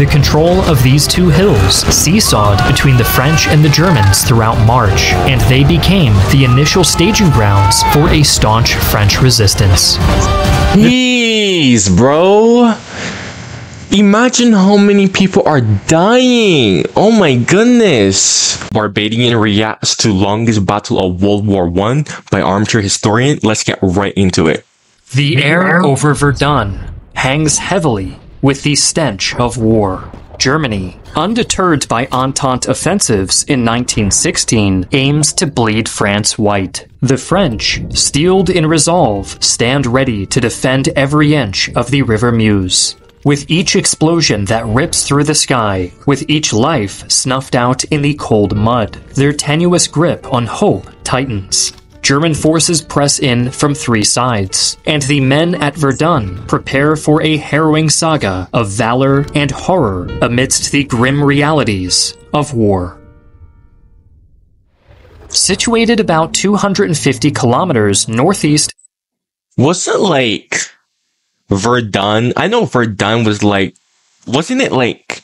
The control of these two hills seesawed between the French and the Germans throughout March, and they became the initial staging grounds for a staunch French resistance. Jeez, bro. Imagine how many people are dying. Oh my goodness. Barbadian reacts to longest battle of World War I by armchair historian. Let's get right into it. The air over Verdun hangs heavily with the stench of war. Germany, undeterred by Entente offensives in 1916, aims to bleed France white. The French, steeled in resolve, stand ready to defend every inch of the River Meuse. With each explosion that rips through the sky, with each life snuffed out in the cold mud, their tenuous grip on hope tightens. German forces press in from three sides, and the men at Verdun prepare for a harrowing saga of valor and horror amidst the grim realities of war. Situated about 250 kilometers northeast... Wasn't like Verdun? I know Verdun was like... Wasn't it like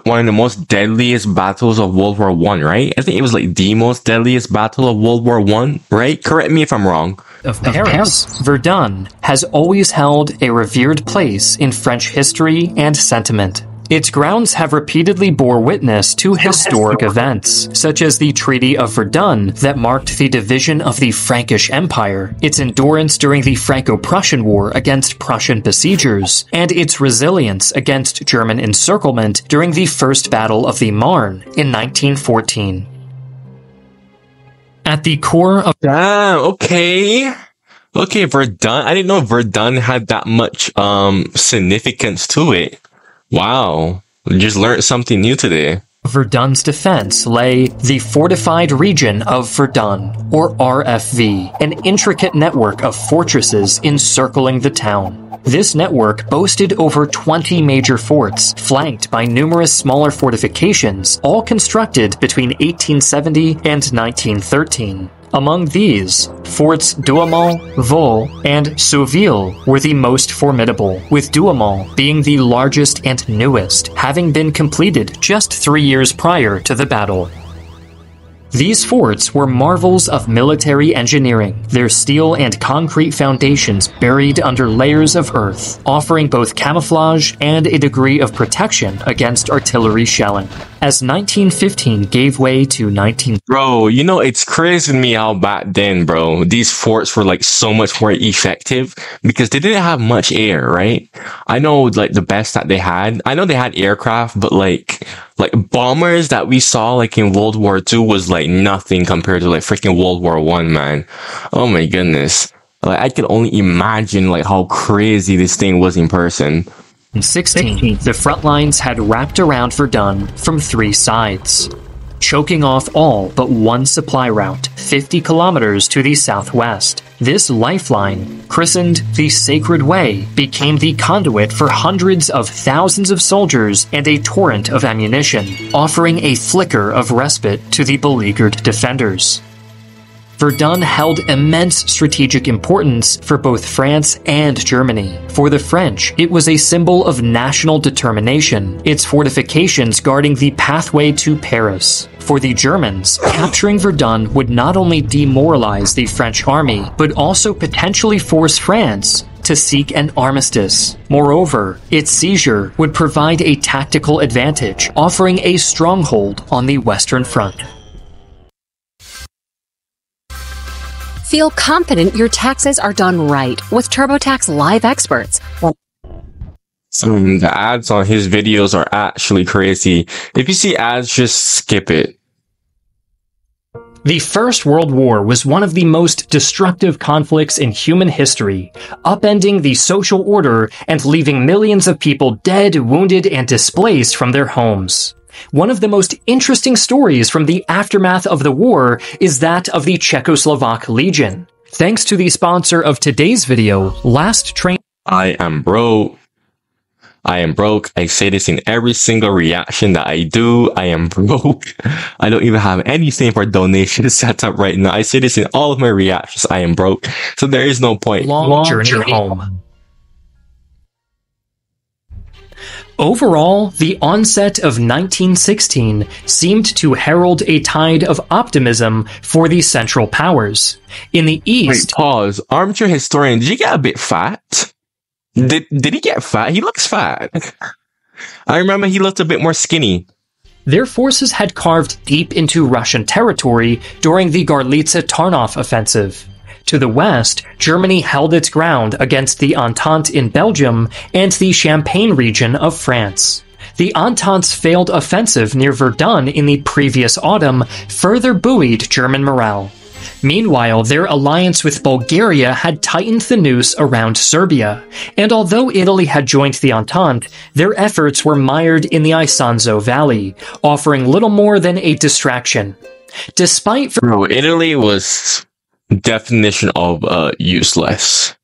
one of the most deadliest battles of World War I, right? I think it was like the most deadliest battle of World War I, right? Correct me if I'm wrong. Of Paris. Verdun has always held a revered place in French history and sentiment. Its grounds have repeatedly bore witness to historic events, such as the Treaty of Verdun that marked the division of the Frankish Empire, its endurance during the Franco-Prussian War against Prussian besiegers, and its resilience against German encirclement during the First Battle of the Marne in 1914. At the core of... Damn, okay. Okay, Verdun. I didn't know Verdun had that much significance to it. Wow, just learned something new today. Verdun's defense lay the fortified region of Verdun, or RFV, an intricate network of fortresses encircling the town. This network boasted over 20 major forts, flanked by numerous smaller fortifications, all constructed between 1870 and 1913. Among these, Forts Douaumont, Vaux, and Souville were the most formidable, with Douaumont being the largest and newest, having been completed just 3 years prior to the battle. These forts were marvels of military engineering, their steel and concrete foundations buried under layers of earth, offering both camouflage and a degree of protection against artillery shelling. As 1915 gave way to 19... Bro, you know, it's crazy to me how back then, bro, these forts were like so much more effective because they didn't have much air, right? I know like the best that they had. I know they had aircraft, but like bombers that we saw like in World War II was like nothing compared to like freaking World War I, man. Oh my goodness. Like I can only imagine like how crazy this thing was in person. In 16, the front lines had wrapped around Verdun from three sides, choking off all but one supply route, 50 kilometers to the southwest. This lifeline, christened the Sacred Way, became the conduit for hundreds of thousands of soldiers and a torrent of ammunition, offering a flicker of respite to the beleaguered defenders. Verdun held immense strategic importance for both France and Germany. For the French, it was a symbol of national determination, its fortifications guarding the pathway to Paris. For the Germans, capturing Verdun would not only demoralize the French army, but also potentially force France to seek an armistice. Moreover, its seizure would provide a tactical advantage, offering a stronghold on the Western Front. Feel confident your taxes are done right with TurboTax Live experts. The ads on his videos are actually crazy. If you see ads, just skip it. The First World War was one of the most destructive conflicts in human history, upending the social order and leaving millions of people dead, wounded, and displaced from their homes. One of the most interesting stories from the aftermath of the war is that of the Czechoslovak Legion. Thanks to the sponsor of today's video, Last Train... I am broke. I am broke. I say this in every single reaction that I do. I am broke. I don't even have anything for donation set up right now. I say this in all of my reactions. I am broke. So there is no point. Long journey home. Overall, the onset of 1916 seemed to herald a tide of optimism for the Central Powers. In the East... Wait, pause. Armchair historian, did you get a bit fat? Did he get fat? He looks fat. I remember he looked a bit more skinny. Their forces had carved deep into Russian territory during the Gorlice-Tarnów offensive. To the west, Germany held its ground against the Entente in Belgium and the Champagne region of France. The Entente's failed offensive near Verdun in the previous autumn further buoyed German morale. Meanwhile, their alliance with Bulgaria had tightened the noose around Serbia, and although Italy had joined the Entente, their efforts were mired in the Isonzo Valley, offering little more than a distraction. Despite... Bro, Italy was definition of useless.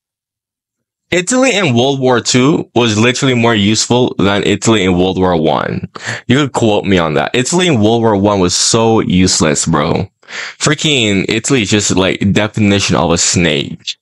Italy in World War II was literally more useful than Italy in World War I. You could quote me on that. Italy in World War I was so useless, bro. Freaking Italy is just like definition of a snake.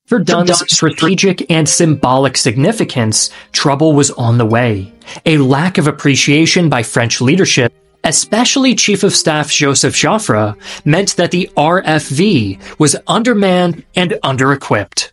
Verdun's strategic and symbolic significance, trouble was on the way. A lack of appreciation by French leadership, especially Chief of Staff Joseph Joffre, meant that the RFV was undermanned and under-equipped.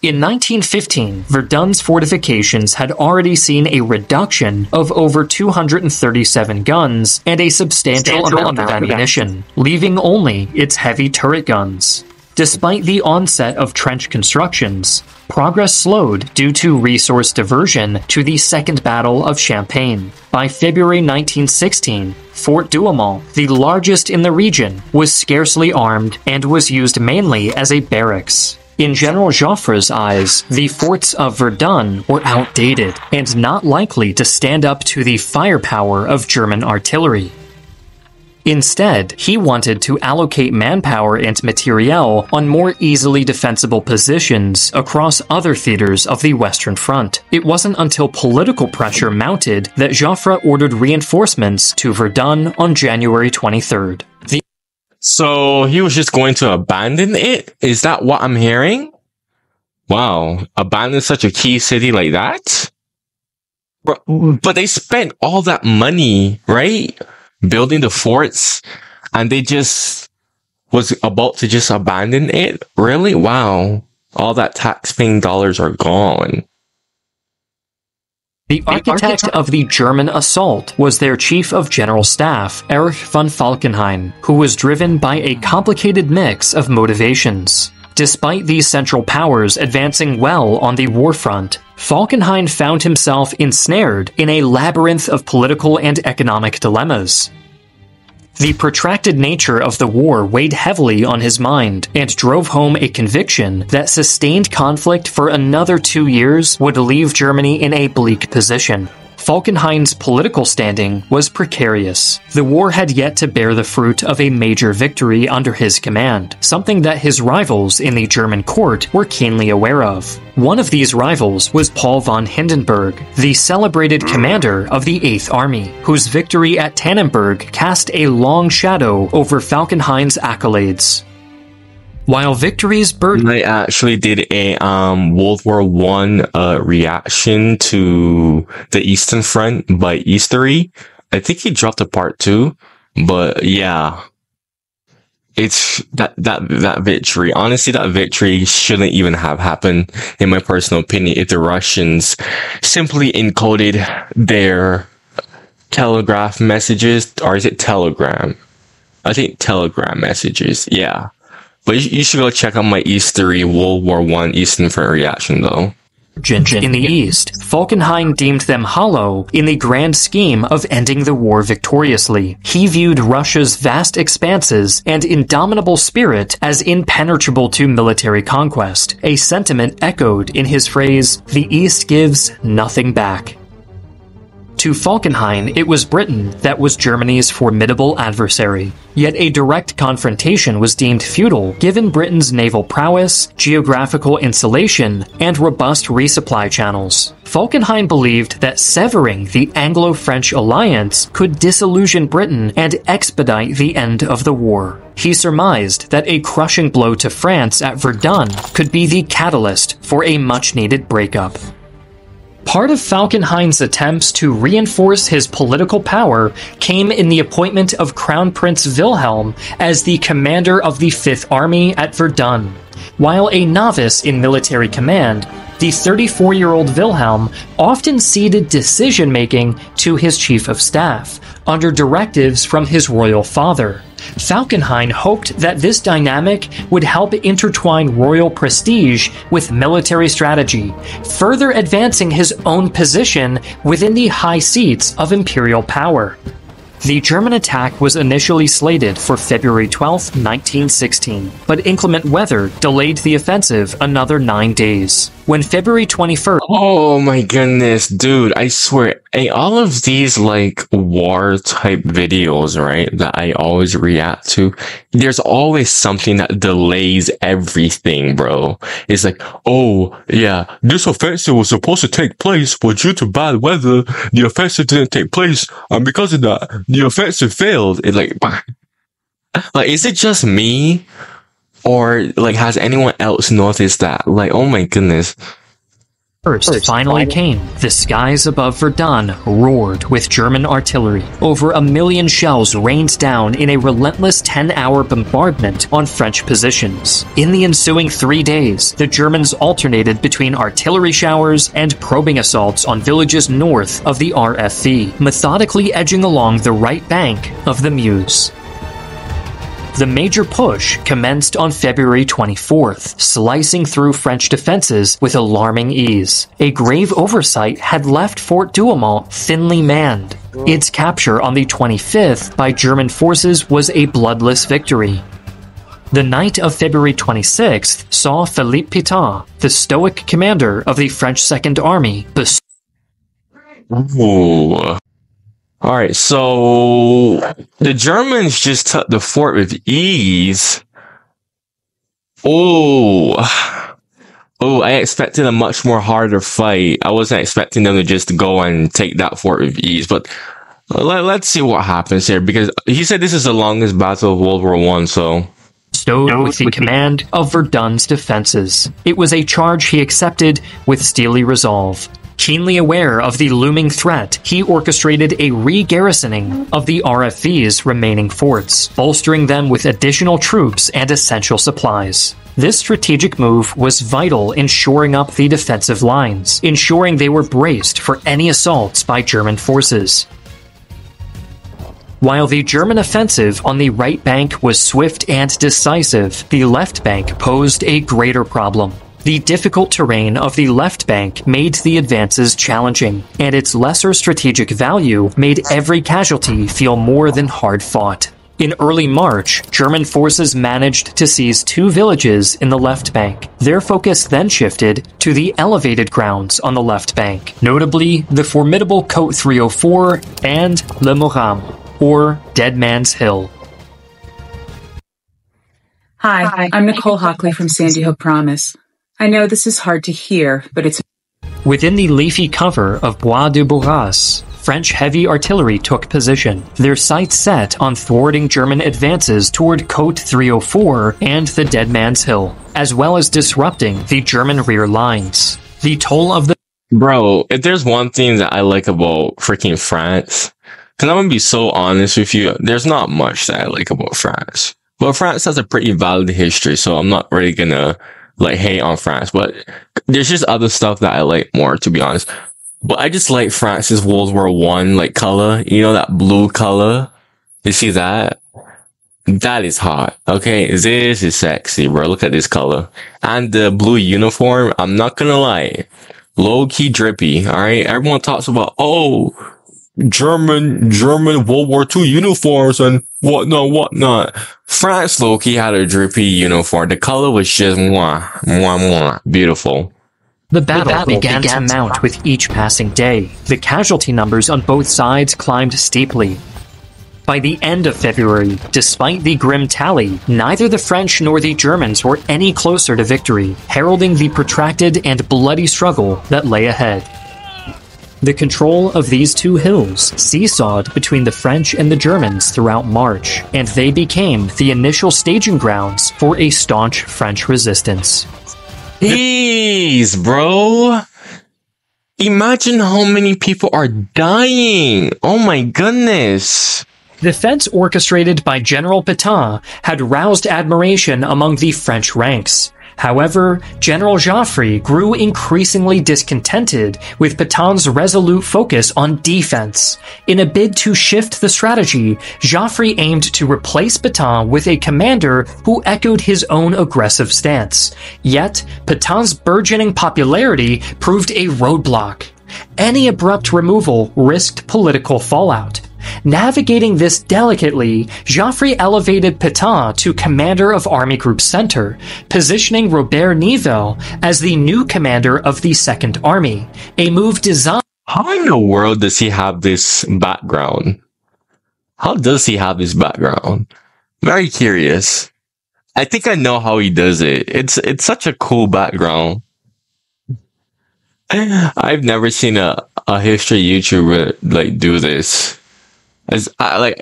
In 1915, Verdun's fortifications had already seen a reduction of over 237 guns and a substantial amount of ammunition, leaving only its heavy turret guns. Despite the onset of trench constructions, progress slowed due to resource diversion to the Second Battle of Champagne. By February 1916, Fort Douaumont, the largest in the region, was scarcely armed and was used mainly as a barracks. In General Joffre's eyes, the forts of Verdun were outdated and not likely to stand up to the firepower of German artillery. Instead, he wanted to allocate manpower and materiel on more easily defensible positions across other theaters of the Western Front. It wasn't until political pressure mounted that Joffre ordered reinforcements to Verdun on January 23rd. So he was just going to abandon it? Is that what I'm hearing? Wow, abandon such a key city like that? But they spent all that money, right? Building the forts, and they just was about to just abandon it? Really? Wow. All that tax-paying dollars are gone. The architect of the German assault was their Chief of General Staff, Erich von Falkenhayn, who was driven by a complicated mix of motivations. Despite these Central Powers advancing well on the war front, Falkenhayn found himself ensnared in a labyrinth of political and economic dilemmas. The protracted nature of the war weighed heavily on his mind and drove home a conviction that sustained conflict for another 2 years would leave Germany in a bleak position. Falkenhayn's political standing was precarious. The war had yet to bear the fruit of a major victory under his command, something that his rivals in the German court were keenly aware of. One of these rivals was Paul von Hindenburg, the celebrated commander of the 8th Army, whose victory at Tannenberg cast a long shadow over Falkenhayn's accolades. While victories burdened... I actually did a World War I reaction to the Eastern Front by Eastery. I think he dropped a part 2, but yeah. It's that victory. Honestly, that victory shouldn't even have happened, in my personal opinion, if the Russians simply encoded their telegraph messages, or is it telegram? I think telegram messages, yeah. But you should go check out my Eastery World War I Eastern Front reaction, though. In the East, Falkenhayn deemed them hollow in the grand scheme of ending the war victoriously. He viewed Russia's vast expanses and indomitable spirit as impenetrable to military conquest, a sentiment echoed in his phrase, "The East gives nothing back." To Falkenhayn, it was Britain that was Germany's formidable adversary. Yet a direct confrontation was deemed futile given Britain's naval prowess, geographical insulation, and robust resupply channels. Falkenhayn believed that severing the Anglo-French alliance could disillusion Britain and expedite the end of the war. He surmised that a crushing blow to France at Verdun could be the catalyst for a much-needed breakup. Part of Falkenhayn's attempts to reinforce his political power came in the appointment of Crown Prince Wilhelm as the commander of the Fifth Army at Verdun. While a novice in military command, the 34-year-old Wilhelm often ceded decision-making to his chief of staff, under directives from his royal father. Falkenhayn hoped that this dynamic would help intertwine royal prestige with military strategy, further advancing his own position within the high seats of imperial power. The German attack was initially slated for February 12, 1916, but inclement weather delayed the offensive another 9 days. When February 21st... Oh my goodness, dude, I swear, all of these, like, war-type videos, right, that I always react to, there's always something that delays everything, bro. It's like, oh, yeah, this offensive was supposed to take place, but due to bad weather, the offensive didn't take place, and because of that, the offensive failed. It's like, is it just me? Or, like, has anyone else noticed that? Like, oh my goodness. First finally came. The skies above Verdun roared with German artillery. Over 1 million shells rained down in a relentless 10-hour bombardment on French positions. In the ensuing 3 days, the Germans alternated between artillery showers and probing assaults on villages north of the RFV, methodically edging along the right bank of the Meuse. The major push commenced on February 24th, slicing through French defenses with alarming ease. A grave oversight had left Fort Douaumont thinly manned. Its capture on the 25th by German forces was a bloodless victory. The night of February 26th saw Philippe Pétain, the stoic commander of the French Second Army, Ooh. Alright, so the Germans just took the fort with ease. Oh, I expected a much more harder fight. I wasn't expecting them to just go and take that fort with ease, but let's see what happens here, because he said this is the longest battle of World War I, so... Bestowed with the command of Verdun's defenses. It was a charge he accepted with steely resolve. Keenly aware of the looming threat, he orchestrated a re-garrisoning of the RFV's remaining forts, bolstering them with additional troops and essential supplies. This strategic move was vital in shoring up the defensive lines, ensuring they were braced for any assaults by German forces. While the German offensive on the right bank was swift and decisive, the left bank posed a greater problem. The difficult terrain of the left bank made the advances challenging, and its lesser strategic value made every casualty feel more than hard-fought. In early March, German forces managed to seize 2 villages in the left bank. Their focus then shifted to the elevated grounds on the left bank, notably the formidable Côte 304 and Le Moram, or Dead Man's Hill. Hi, I'm Nicole Hockley from Sandy Hook Promise. I know this is hard to hear, but it's... Within the leafy cover of Bois de Bourras, French heavy artillery took position, their sights set on thwarting German advances toward Côte 304 and the Dead Man's Hill, as well as disrupting the German rear lines. The toll of the... Bro, if there's one thing that I like about freaking France, because I'm gonna be so honest with you, there's not much that I like about France. But France has a pretty valid history, so I'm not really gonna like hate on France, but there's just other stuff that I like more, to be honest. But I just like France's World War I, like, color. You know, that blue color? You see that? That is hot. Okay, this is sexy, bro. Look at this color. And the blue uniform, I'm not gonna lie, low-key drippy, alright? Everyone talks about, oh, German World War II uniforms and whatnot. France low-key had a drippy uniform. The color was just beautiful. The battle began to mount with each passing day. The casualty numbers on both sides climbed steeply. By the end of February, despite the grim tally, neither the French nor the Germans were any closer to victory, heralding the protracted and bloody struggle that lay ahead. The control of these 2 hills seesawed between the French and the Germans throughout March, and they became the initial staging grounds for a staunch French resistance. Jeez, bro. Imagine how many people are dying. Oh my goodness. The fence orchestrated by General Pétain had roused admiration among the French ranks. However, General Joffre grew increasingly discontented with Pétain's resolute focus on defense. In a bid to shift the strategy, Joffre aimed to replace Pétain with a commander who echoed his own aggressive stance. Yet, Pétain's burgeoning popularity proved a roadblock. Any abrupt removal risked political fallout. Navigating this delicately, Joffre elevated Pétain to commander of Army Group Center, positioning Robert Nivelle as the new commander of the Second Army, a move designed... How in the world does he have this background? How does he have this background? Very curious. I think I know how he does it. It's such a cool background. I've never seen a history YouTuber like do this. As to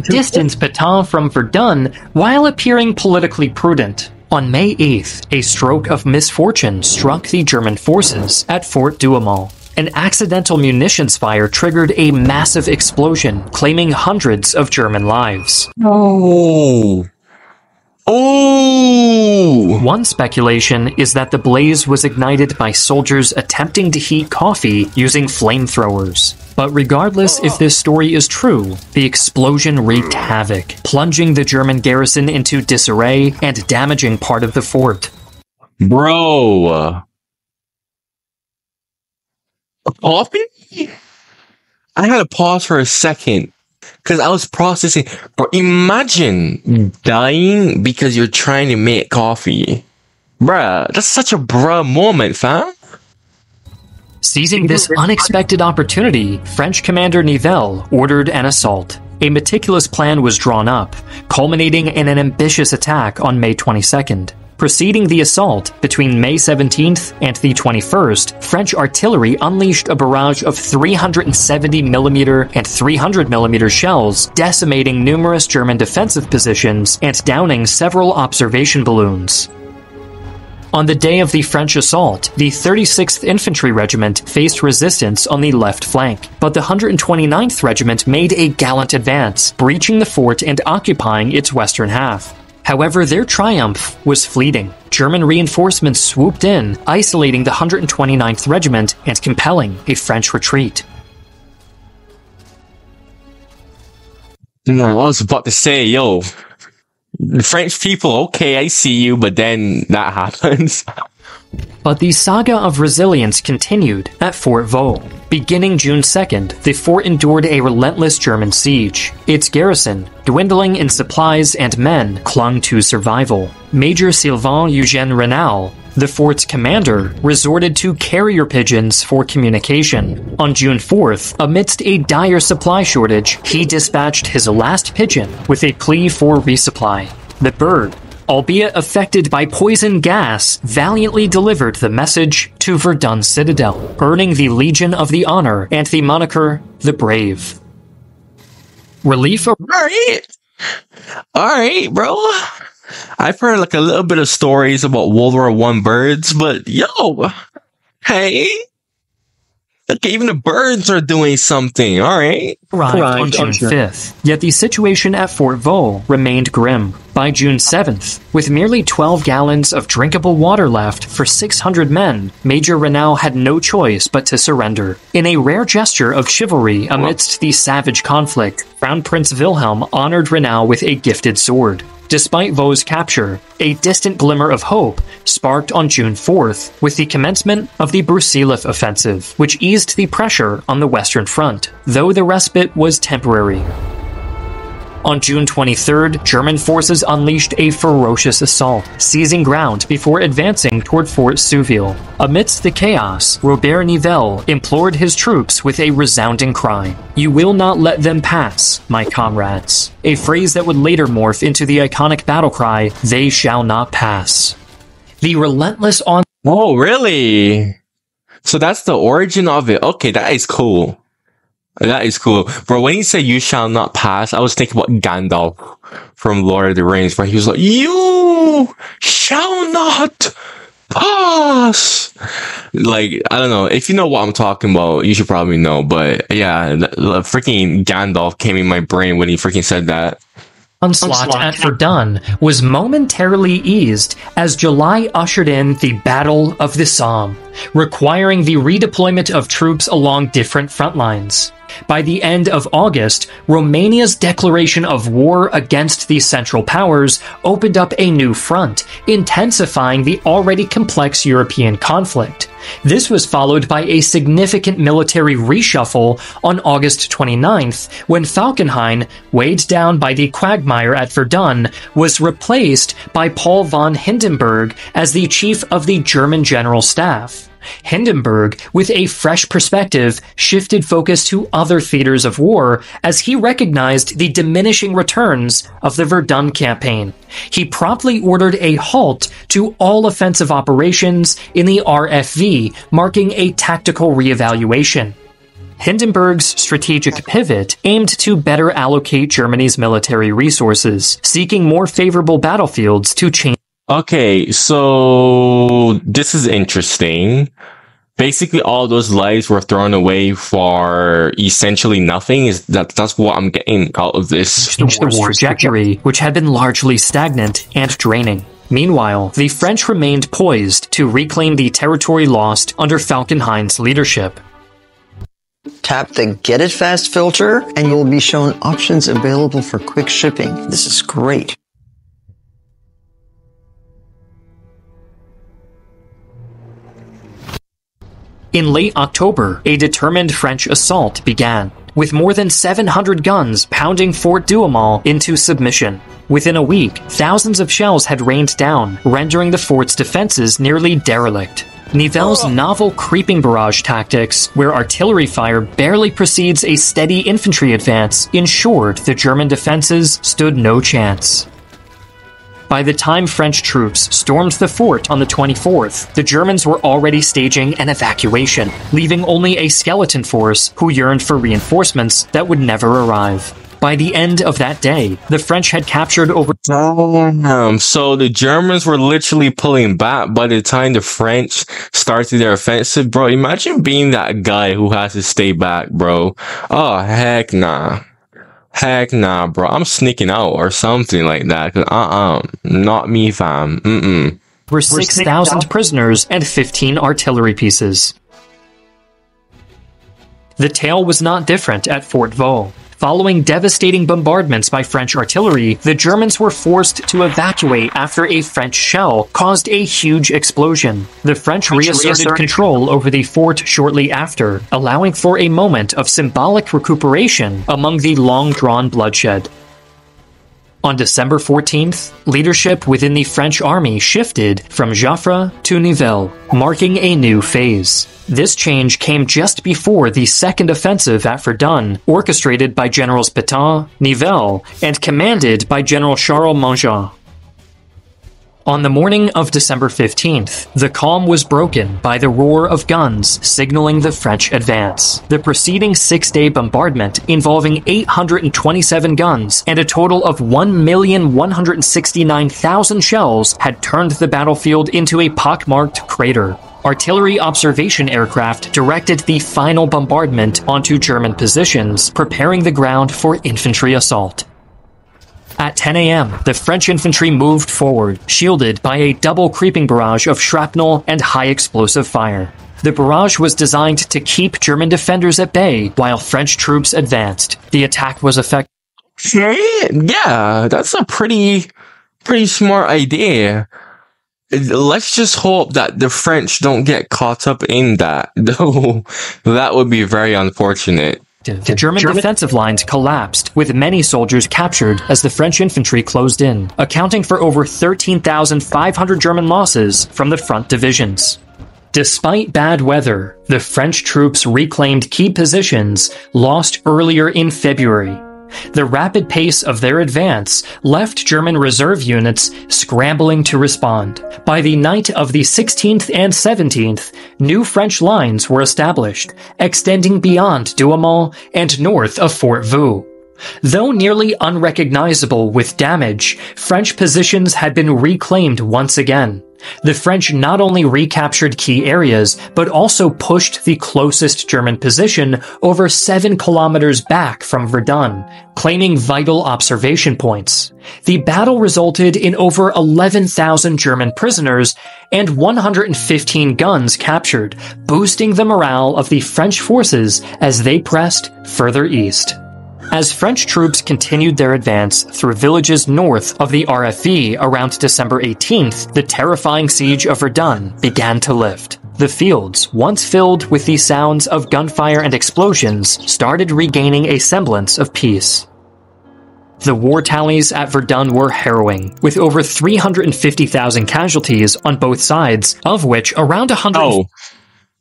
distance Pétain from Verdun while appearing politically prudent. On May 8th, a stroke of misfortune struck the German forces at Fort Douaumont. An accidental munitions fire triggered a massive explosion, claiming hundreds of German lives. Oh! One speculation is that the blaze was ignited by soldiers attempting to heat coffee using flamethrowers. But regardless if this story is true, the explosion wreaked havoc, plunging the German garrison into disarray and damaging part of the fort. Bro! Coffee? I had to pause for a second. Because I was processing. Bro, imagine dying because you're trying to make coffee. Bruh, that's such a bruh moment, fam. Seizing this unexpected opportunity, French commander Nivelle ordered an assault. A meticulous plan was drawn up, culminating in an ambitious attack on May 22nd. Preceding the assault, between May 17th and the 21st, French artillery unleashed a barrage of 370mm and 300mm shells, decimating numerous German defensive positions and downing several observation balloons. On the day of the French assault, the 36th Infantry Regiment faced resistance on the left flank, but the 129th Regiment made a gallant advance, breaching the fort and occupying its western half. However, their triumph was fleeting. German reinforcements swooped in, isolating the 129th Regiment and compelling a French retreat. I was about to say, yo, the French people, okay, I see you, but then that happens. But the saga of resilience continued at Fort Vaux. Beginning June 2nd, the fort endured a relentless German siege. Its garrison, dwindling in supplies and men, clung to survival. Major Sylvain Eugène Renal, the fort's commander, resorted to carrier pigeons for communication. On June 4th, amidst a dire supply shortage, he dispatched his last pigeon with a plea for resupply. The bird, albeit affected by poison gas, valiantly delivered the message to Verdun Citadel, earning the Legion of the Honor and the moniker The Brave. Relief. Alright, bro. I've heard like a little bit of stories about World War I birds, but yo, hey. Look, even the birds are doing something, alright? Arrived on June 5th, yet the situation at Fort Vaux remained grim. By June 7th, with merely 12 gallons of drinkable water left for 600 men, Major Renal had no choice but to surrender. In a rare gesture of chivalry amidst the savage conflict, Crown Prince Wilhelm honored Renal with a gifted sword. Despite Vaux's capture, a distant glimmer of hope sparked on June 4th with the commencement of the Brusilov offensive, which eased the pressure on the Western Front, though the respite was temporary. On June 23rd, German forces unleashed a ferocious assault, seizing ground before advancing toward Fort Souville. Amidst the chaos, Robert Nivelle implored his troops with a resounding cry, "You will not let them pass, my comrades," a phrase that would later morph into the iconic battle cry, "They shall not pass." The relentless on- Oh, really? So that's the origin of it. Okay, that is cool. That is cool. Bro, when he said "you shall not pass," I was thinking about Gandalf from Lord of the Rings, where he was like, "You shall not Boss! Like, I don't know. If you know what I'm talking about, you should probably know. But yeah, the freaking Gandalf came in my brain when he freaking said that. Onslaught at Verdun was momentarily eased as July ushered in the Battle of the Somme, requiring the redeployment of troops along different front lines. By the end of August, Romania's declaration of war against the Central Powers opened up a new front, intensifying the already complex European conflict. This was followed by a significant military reshuffle on August 29th, when Falkenhayn, weighed down by the quagmire at Verdun, was replaced by Paul von Hindenburg as the chief of the German General Staff. Hindenburg, with a fresh perspective, shifted focus to other theaters of war as he recognized the diminishing returns of the Verdun campaign. He promptly ordered a halt to all offensive operations in the RFV, marking a tactical reevaluation. Hindenburg's strategic pivot aimed to better allocate Germany's military resources, seeking more favorable battlefields to change. Okay, so this is interesting. Basically, all those lives were thrown away for essentially nothing. That's what I'm getting out of this. The war's trajectory, which had been largely stagnant and draining. Meanwhile, the French remained poised to reclaim the territory lost under Falkenhayn's leadership. Tap the Get It Fast filter, and you'll be shown options available for quick shipping. This is great. In late October, a determined French assault began, with more than 700 guns pounding Fort Douaumont into submission. Within a week, thousands of shells had rained down, rendering the fort's defenses nearly derelict. Nivelle's novel creeping barrage tactics, where artillery fire barely precedes a steady infantry advance, ensured the German defenses stood no chance. By the time French troops stormed the fort on the 24th, the Germans were already staging an evacuation, leaving only a skeleton force who yearned for reinforcements that would never arrive. By the end of that day, the French had captured over... So the Germans were literally pulling back by the time the French started their offensive, bro. Imagine being that guy who has to stay back, bro. Oh, heck nah. Heck nah, bro. I'm sneaking out or something like that. Not me, fam. Were 6,000 prisoners and 15 artillery pieces. The tale was not different at Fort Vaux. Following devastating bombardments by French artillery, the Germans were forced to evacuate after a French shell caused a huge explosion. The French reasserted control over the fort shortly after, allowing for a moment of symbolic recuperation among the long-drawn bloodshed. On December 14th, leadership within the French army shifted from Joffre to Nivelle, marking a new phase. This change came just before the second offensive at Verdun, orchestrated by Generals Pétain, Nivelle, and commanded by General Charles Mangin. On the morning of December 15th, the calm was broken by the roar of guns signaling the French advance. The preceding six-day bombardment, involving 827 guns and a total of 1,169,000 shells, had turned the battlefield into a pockmarked crater. Artillery observation aircraft directed the final bombardment onto German positions, preparing the ground for infantry assault. At 10 a.m., the French infantry moved forward, shielded by a double creeping barrage of shrapnel and high-explosive fire. The barrage was designed to keep German defenders at bay while French troops advanced. The attack was effective. Yeah, that's a pretty smart idea. Let's just hope that the French don't get caught up in that, though. That would be very unfortunate. The German defensive lines collapsed, with many soldiers captured as the French infantry closed in, accounting for over 13,500 German losses from the front divisions. Despite bad weather, the French troops reclaimed key positions lost earlier in February. The rapid pace of their advance left German reserve units scrambling to respond. By the night of the 16th and 17th, new French lines were established, extending beyond Douaumont and north of Fort Vaux. Though nearly unrecognizable with damage, French positions had been reclaimed once again. The French not only recaptured key areas, but also pushed the closest German position over 7 kilometers back from Verdun, claiming vital observation points. The battle resulted in over 11,000 German prisoners and 115 guns captured, boosting the morale of the French forces as they pressed further east. As French troops continued their advance through villages north of the RFE around December 18th, the terrifying siege of Verdun began to lift. The fields, once filled with the sounds of gunfire and explosions, started regaining a semblance of peace. The war tallies at Verdun were harrowing, with over 350,000 casualties on both sides, of which around 100...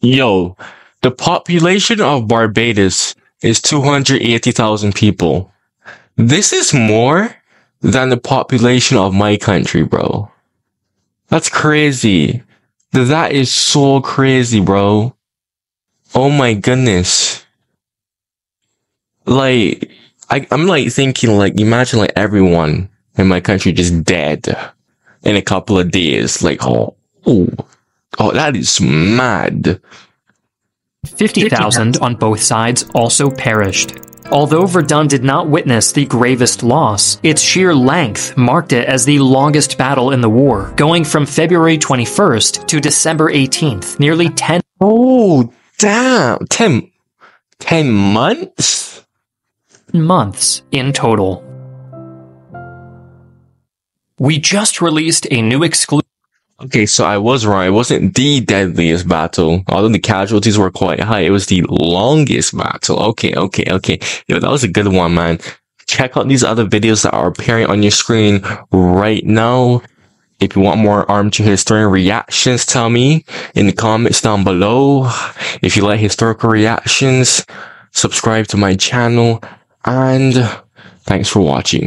The population of Barbados is 280,000 people. This is more than the population of my country, bro. That's crazy. That is so crazy, bro. Oh my goodness. Like, I'm like thinking, like, imagine like everyone in my country just dead in a couple of days. Like, oh, that is mad. 50,000 on both sides also perished. Although Verdun did not witness the gravest loss, its sheer length marked it as the longest battle in the war, going from February 21st to December 18th, nearly 10 months in total. We just released a new exclusive. Okay, so I was wrong. It wasn't the deadliest battle. Although the casualties were quite high, it was the longest battle. Okay. Yo, that was a good one, man. Check out these other videos that are appearing on your screen right now. If you want more Armchair Historian reactions, tell me in the comments down below. If you like historical reactions, subscribe to my channel, and thanks for watching.